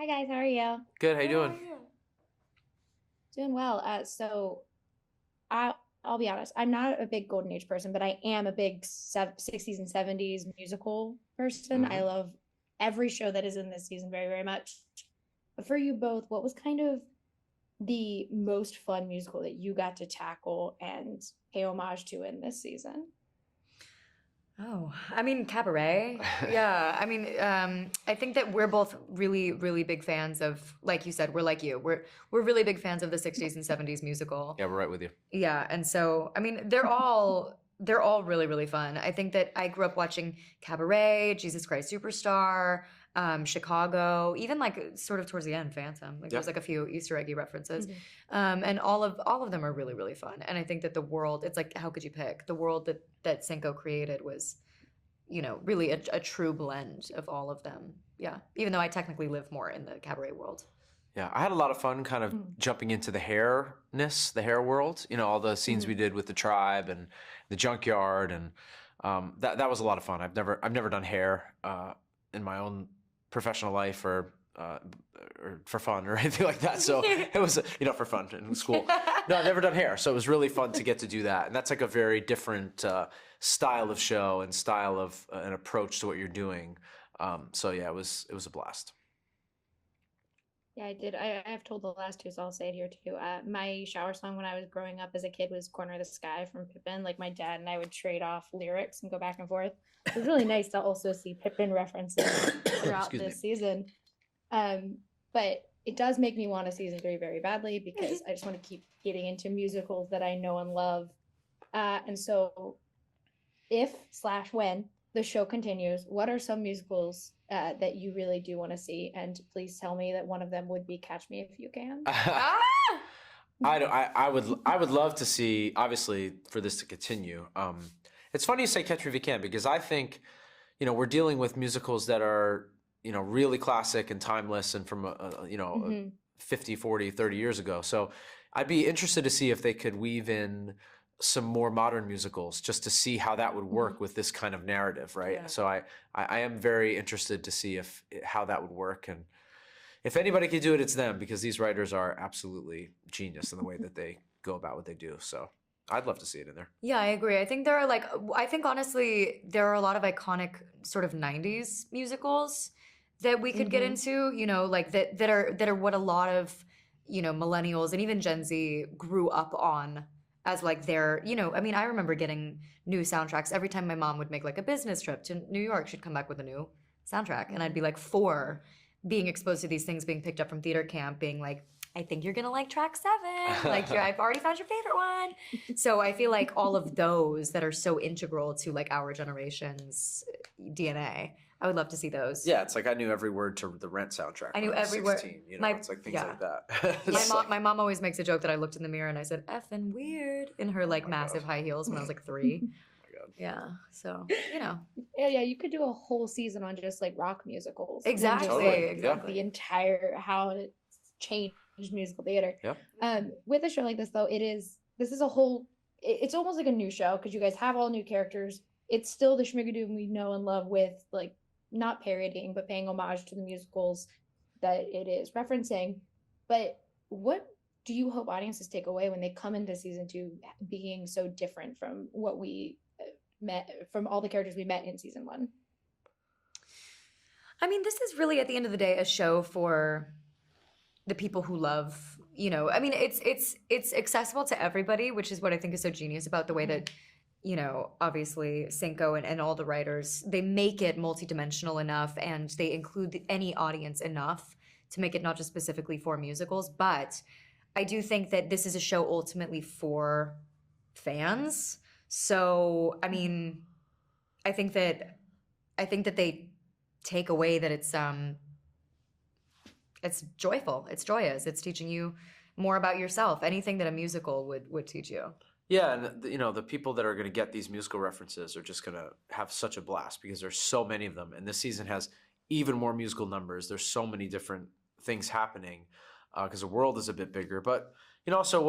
Hi guys, how are you? Good, how you Good, how are doing? you? Doing well. I'll be honest. I'm not a big Golden Age person, but I am a big 60s and 70s musical person. I Hmm. love every show that is in this season very, very much. But for you both, what was kind of the most fun musical that you got to tackle and pay homage to in this season? Oh, I mean, Cabaret. Yeah, I mean, I think that we're both really, really big fans of, like you said, we're like you. We're really big fans of the '60s and '70s musical. Yeah, we're right with you. Yeah, and so I mean, they're all really, really fun. I think that I grew up watching Cabaret, Jesus Christ Superstar, Chicago, even like sort of towards the end, Phantom. Like there's Yep. like a few Easter eggy references, Mhm. and all of them are really, really fun. And I think that the world, it's like, how could you pick the world that Cinco created was, really a true blend of all of them. Yeah, even though I technically live more in the Cabaret world. Yeah, I had a lot of fun kind of Mhm. jumping into the hairness, the hair world. All the scenes we Mhm. did with the tribe and the junkyard, and that was a lot of fun. I've never done hair in my own professional life or for fun or anything like that. So it was for fun in school. No, I've never done hair, so it was really fun to get to do that. And that's like a very different style of show and style of an approach to what you're doing. So yeah, it was a blast. Yeah, I did. I've told the last two, so I'll say it here too. My shower song when I was growing up as a kid was "Corner of the Sky" from Pippin. Like my dad and I would trade off lyrics and go back and forth. It was really nice to also see Pippin references throughout Excuse me. this season. But it does make me want a season three very badly because I just want to keep getting into musicals that I know and love. And so if slash when the show continues, what are some musicals that you really do want to see? And please tell me that one of them would be Catch Me If You Can. Ah! I would love to see, obviously, for this to continue. It's funny you say Catch Me If You Can, because I think we're dealing with musicals that are really classic and timeless and from 50, 40, 30 years ago. So I'd be interested to see if they could weave in some more modern musicals just to see how that would Mhm. work with this kind of narrative, right? Yeah. So I am very interested to see if how that would work, and if anybody could do it, it's them, because these writers are absolutely genius in the way that they go about what they do. So I'd love to see it in there. Yeah, I agree. I think honestly, there are a lot of iconic sort of 90s musicals that we could get Mhm. into, like that are what a lot of, millennials and even Gen Z grew up on as like their, I mean, I remember getting new soundtracks every time my mom would make like a business trip to New York, she'd come back with a new soundtrack and I'd be like four, being exposed to these things being picked up from theater camp, being like, I think you're gonna like track seven. Like, I've already found your favorite one. So I feel like all of those that are so integral to like our generation's DNA, I would love to see those. Yeah, it's like I knew every word to the Rent soundtrack I when knew I was every word. 16. My It's like things yeah. like that. My It's mom, like, my mom always makes a joke that I looked in the mirror and I said "effing weird" in her oh like my God. massive high heels when I was like three. Oh my God. Yeah, so Yeah, yeah, you could do a whole season on just like rock musicals and then just exactly, Totally. like Yeah. exactly. the entire how it's changed musical theater. Yep. With a show like this though, this is a whole it's almost like a new show because you guys have all new characters. It's still the Schmigadoon we know and love with like not parodying but paying homage to the musicals that it is referencing. But what do you hope audiences take away when they come into season two being so different from what we met from all the characters we met in season one? I mean, this is really at the end of the day a show for the people who love, I mean, it's accessible to everybody, which is what I think is so genius about the way Mhm. that, obviously Cinco and all the writers, they make it multidimensional enough and they include any audience enough to make it not just specifically for musicals, but I do think that this is a show ultimately for fans. So, I Mhm. mean, I think that they take away that it's joyful, it's joyous, it's teaching you more about yourself. Anything that a musical would teach you. Yeah, and the people that are going to get these musical references are just going to have such a blast because there's so many of them, and this season has even more musical numbers. There's so many different things happening because the world is a bit bigger, but also